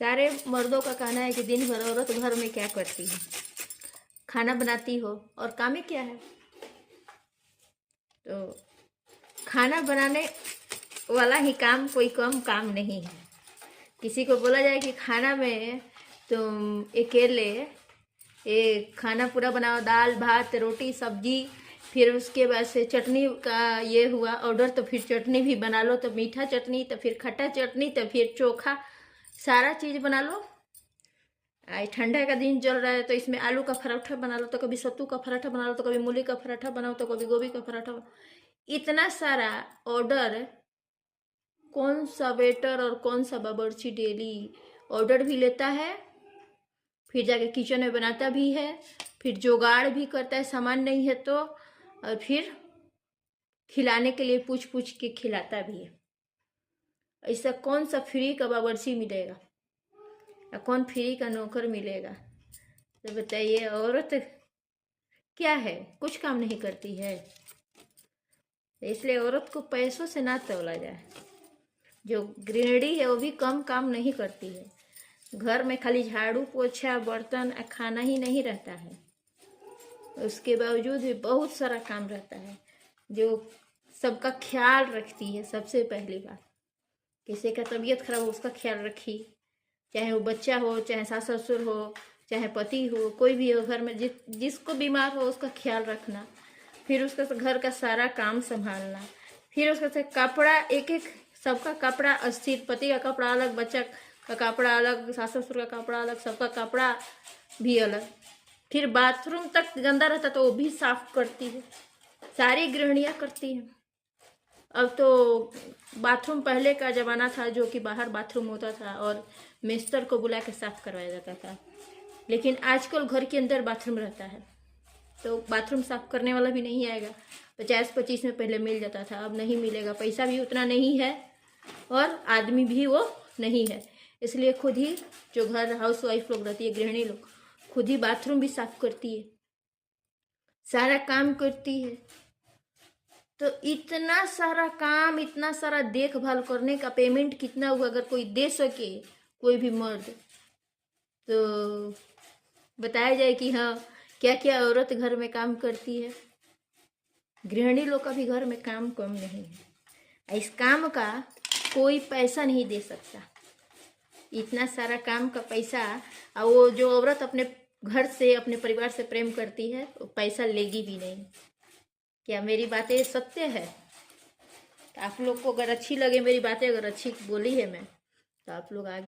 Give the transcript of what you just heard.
सारे मर्दों का कहना है कि दिन भर औरत घर में क्या करती है, खाना बनाती हो और काम ही क्या है। तो खाना बनाने वाला ही काम कोई कम काम नहीं है। किसी को बोला जाए कि खाना में तुम अकेले ये खाना पूरा बनाओ, दाल भात रोटी सब्जी, फिर उसके बाद से चटनी का ये हुआ ऑर्डर, तो फिर चटनी भी बना लो, तो मीठा चटनी, तो फिर खट्टा चटनी, तो फिर चोखा, सारा चीज़ बना लो। आज ठंडा का दिन चल रहा है तो इसमें आलू का पराठा बना लो, तो कभी सत्तू का पराठा बना लो, तो कभी मूली का पराठा बनाओ, तो कभी गोभी का पराठा। इतना सारा ऑर्डर, कौन सा वेटर और कौन सा बावर्ची डेली ऑर्डर भी लेता है, फिर जाके किचन में बनाता भी है, फिर जुगाड़ भी करता है सामान नहीं है तो, और फिर खिलाने के लिए पूछ पूछ के खिलाता भी है। ऐसा कौन सा फ्री का बावर्ची मिलेगा या कौन फ्री का नौकर मिलेगा? तो बताइए, औरत क्या है, कुछ काम नहीं करती है। इसलिए औरत को पैसों से ना तौला जाए। जो गृहिणी है वो भी कम काम नहीं करती है। घर में खाली झाड़ू पोछा बर्तन खाना ही नहीं रहता है, उसके बावजूद भी बहुत सारा काम रहता है जो सबका ख्याल रखती है। सबसे पहली बात, किसी का तबीयत खराब हो उसका ख्याल रखी, चाहे वो बच्चा हो, चाहे सास ससुर हो, चाहे पति हो, कोई भी हो घर में, जिसको बीमार हो उसका ख्याल रखना, फिर उसका घर का सारा काम संभालना, फिर उसका से कपड़ा एक एक सबका कपड़ा अस्थिर, पति का कपड़ा अलग, बच्चा का कपड़ा अलग, सास ससुर का कपड़ा अलग, सबका कपड़ा भी अलग। फिर बाथरूम तक गंदा रहता तो वो भी साफ करती है, सारी गृहिणियाँ करती हैं। अब तो बाथरूम पहले का ज़माना था जो कि बाहर बाथरूम होता था और मिस्टर को बुला के साफ करवाया जाता था, लेकिन आजकल घर के अंदर बाथरूम रहता है तो बाथरूम साफ करने वाला भी नहीं आएगा। 50-25 में पहले मिल जाता था, अब नहीं मिलेगा, पैसा भी उतना नहीं है और आदमी भी वो नहीं है। इसलिए खुद ही जो घर हाउस वाइफ लोग रहती है, गृहिणी लोग, खुद ही बाथरूम भी साफ करती है, सारा काम करती है। तो इतना सारा काम, इतना सारा देखभाल करने का पेमेंट कितना हुआ अगर कोई दे सके, कोई भी मर्द, तो बताया जाए कि हाँ क्या क्या औरत घर में काम करती है। गृहिणी लोग का भी घर में काम कम नहीं है। इस काम का कोई पैसा नहीं दे सकता, इतना सारा काम का पैसा। और वो जो औरत अपने घर से, अपने परिवार से प्रेम करती है, वो पैसा लेगी भी नहीं। क्या मेरी बातें सत्य है? आप लोग को अगर अच्छी लगे मेरी बातें, अगर अच्छी बोली है मैं, तो आप लोग आगे